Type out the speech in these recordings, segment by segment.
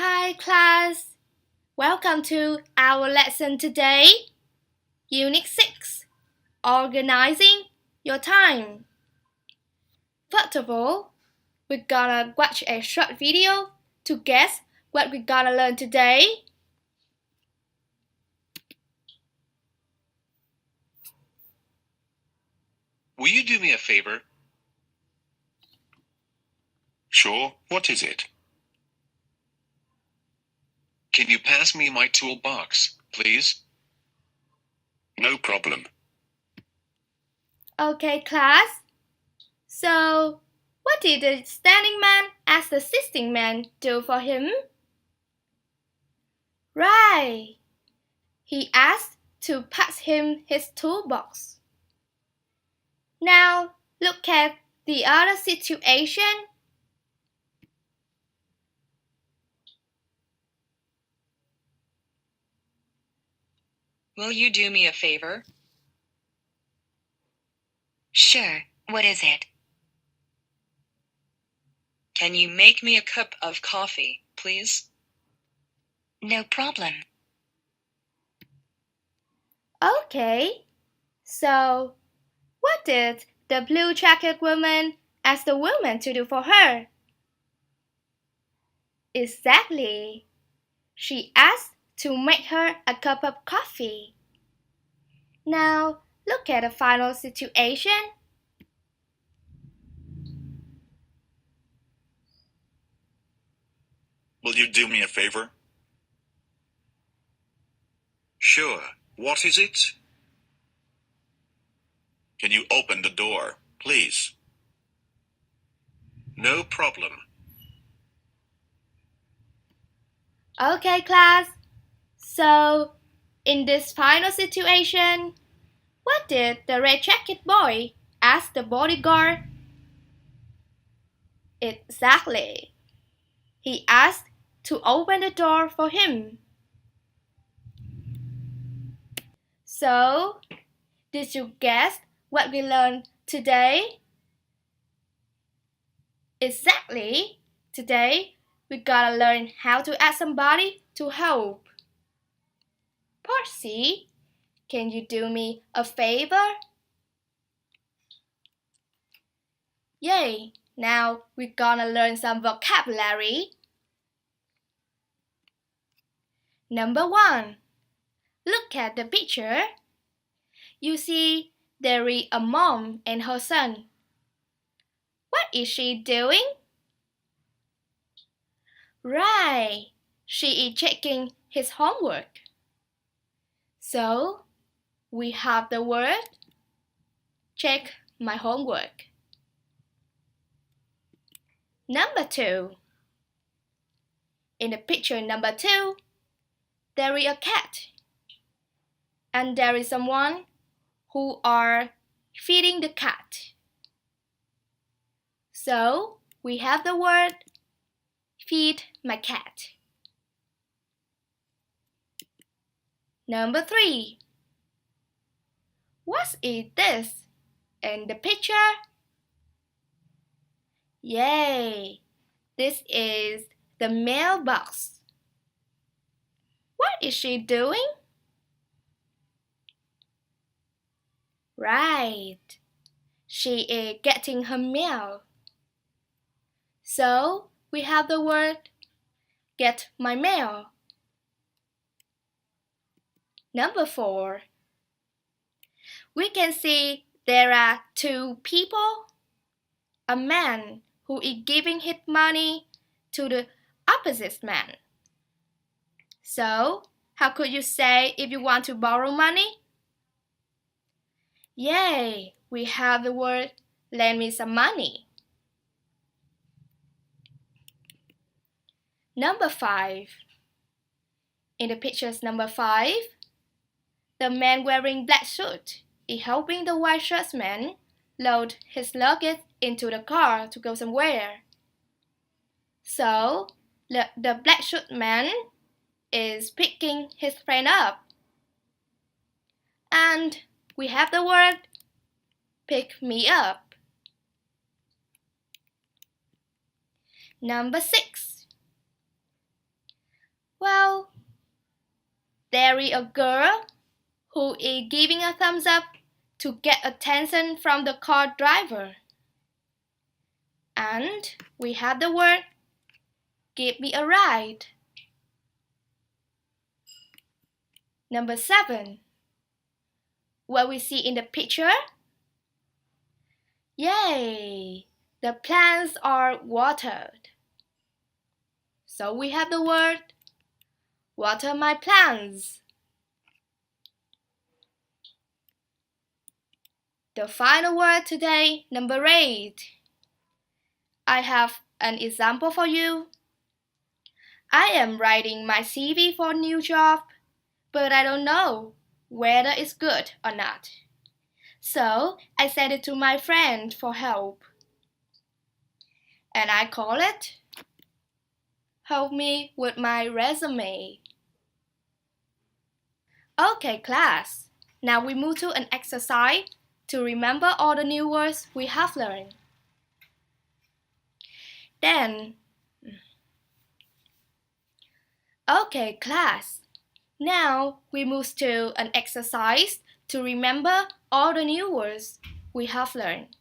Hi class, welcome to our lesson today, Unit 6, Organizing Your Time. First of all, we're gonna watch a short video to guess what we're gonna learn today. Will you do me a favor? Sure, what is it? Can you pass me my toolbox, please? No problem. Okay class, so what did the standing man ask the sitting man do for him? Right, he asked to pass him his toolbox. Now look at the other situation. Will you do me a favor? Sure, what is it? Can you make me a cup of coffee, please? No problem. Okay, so what did the blue-jacket woman ask the woman to do for her? Exactly. She asked to make her a cup of coffee. Now, look at the final situation. Will you do me a favor? Sure. What is it? Can you open the door, please? No problem. Okay, class. So, in this final situation, what did the red-jacket boy ask the bodyguard? Exactly. He asked to open the door for him. So, did you guess what we learned today? Exactly. Today, we gotta learn how to ask somebody to help. Percy, can you do me a favor? Yay! Now we're gonna learn some vocabulary. Number 1. Look at the picture. You see there is a mom and her son. What is she doing? Right, she is checking his homework. So, we have the word check my homework. Number 2. In the picture number 2, there is a cat. And there is someone who are feeding the cat. So, we have the word feed my cat. Number 3. What is this in the picture? Yay! This is the mailbox. What is she doing? Right. She is getting her mail. So, we have the word get my mail. Number 4. We can see there are 2 people. A man who is giving his money to the opposite man. So, how could you say if you want to borrow money? Yay! We have the word lend me some money. Number 5. In the pictures number 5, the man wearing black suit is helping the white shirt man load his luggage into the car to go somewhere. So, the black suit man is picking his friend up. And we have the word pick me up. Number 6. There is a girl who is giving a thumbs up to get attention from the car driver. And we have the word give me a ride. Number 7. What we see in the picture? Yay! The plants are watered. So we have the word water my plants. The final word today, number 8. I have an example for you. I am writing my CV for a new job, but I don't know whether it's good or not. So I sent it to my friend for help. And I call it Help Me with My Resume. Okay, class. Now we move to an exercise to remember all the new words we have learned. Okay, class. Now we move to an exercise to remember all the new words we have learned.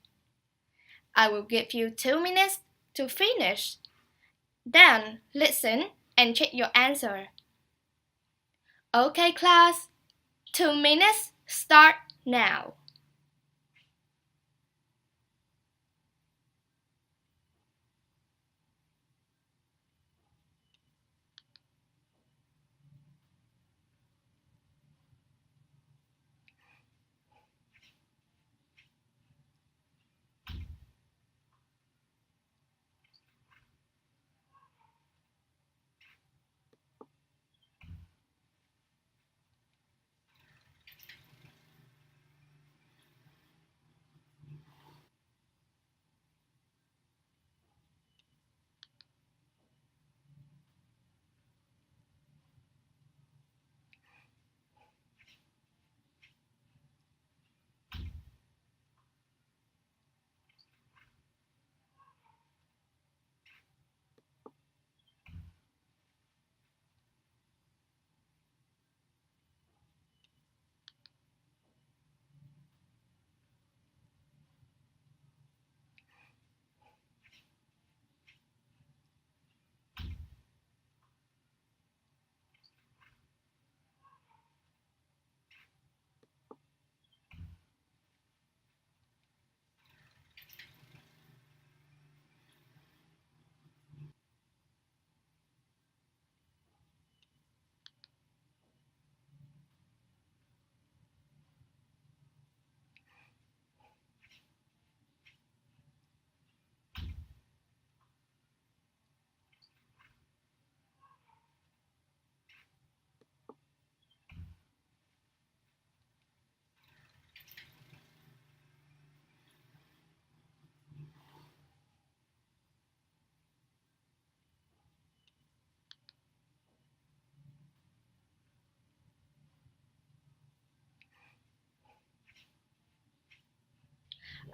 I will give you 2 minutes to finish. Then listen and check your answer. Okay, class. 2 minutes start now.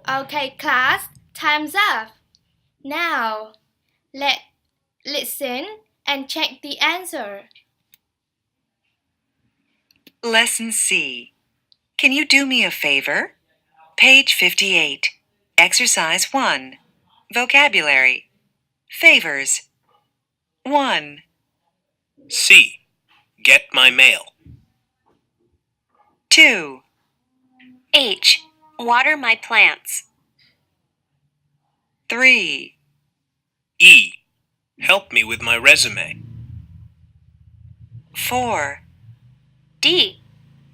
Okay, class, time's up. Now, let's listen and check the answer. Lesson C. Can you do me a favor? Page 58. Exercise 1. Vocabulary. Favors. 1, C. Get my mail. 2, H. Water my plants. 3, E. Help me with my resume. 4, D.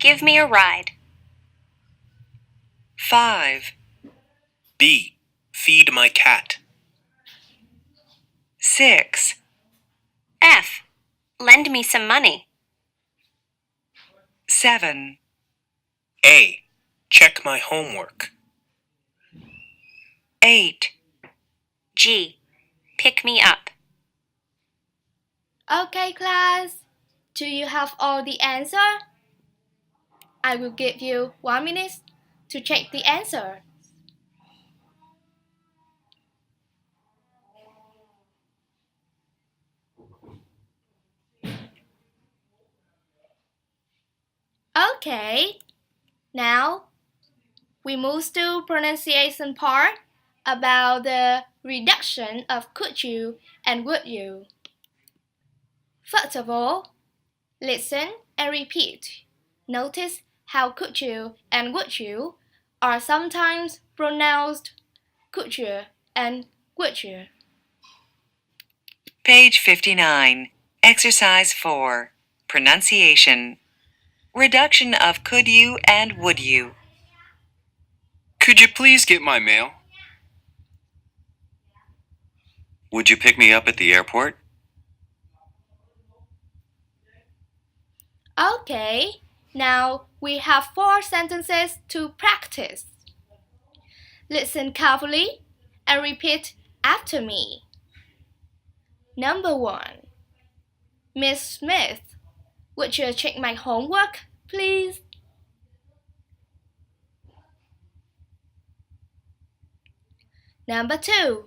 Give me a ride. 5, B. Feed my cat. 6, F. Lend me some money. 7, A. Check my homework. 8, G. Pick me up. Okay, class. Do you have all the answer? I will give you 1 minute to check the answer. Okay, now we move to pronunciation part about the reduction of could you and would you. First of all, listen and repeat. Notice how could you and would you are sometimes pronounced could you and would you. Page 59. Exercise 4. Pronunciation. Reduction of could you and would you. Could you please get my mail? Would you pick me up at the airport? Okay, now we have 4 sentences to practice. Listen carefully and repeat after me. Number 1. Miss Smith, would you check my homework, please? Number 2.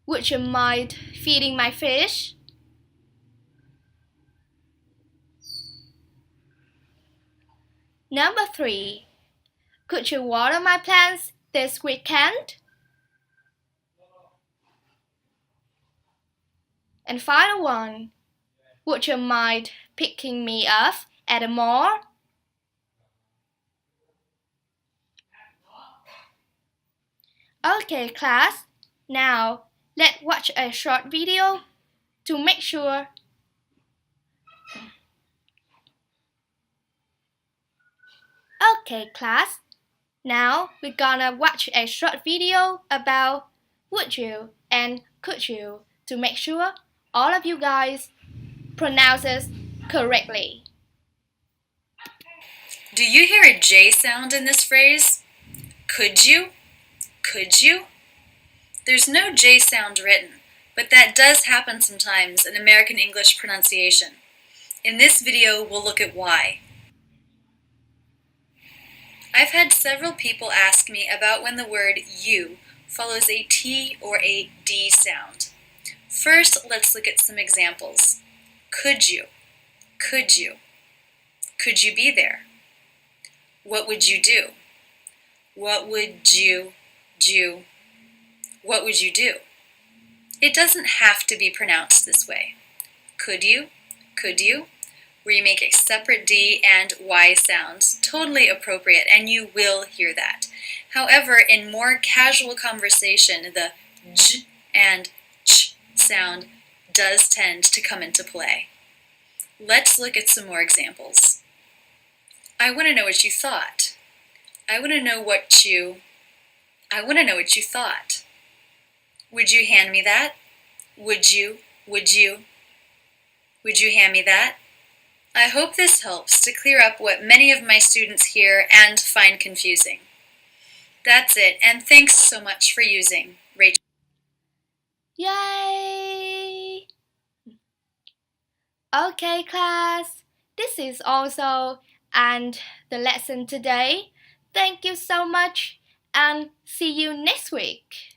Would you mind feeding my fish? Number 3. Could you water my plants this weekend? And final one. Would you mind picking me up at the mall? Okay, class. Now, let's watch a short video to make sure. Okay, class. Now, we're gonna watch a short video about would you and could you to make sure all of you guys pronounce it correctly. Do you hear a J sound in this phrase? Could you? Could you? There's no J sound written, but that does happen sometimes in American English pronunciation. In this video, we'll look at why. I've had several people ask me about when the word you follows a T or a D sound. First, let's look at some examples. Could you? Could you? Could you be there? What would you do? What would you do? What would you do? It doesn't have to be pronounced this way. Could you? Could you? Where you make a separate D and Y sounds, totally appropriate, and you will hear that. However, in more casual conversation, the J and Ch sound does tend to come into play. Let's look at some more examples. I want to know what you thought. I want to know what you thought. Would you hand me that? Would you hand me that? I hope this helps to clear up what many of my students hear and find confusing. That's it, and thanks so much for using Rachel. Yay! Okay, class, this is also and the lesson today. Thank you so much and see you next week.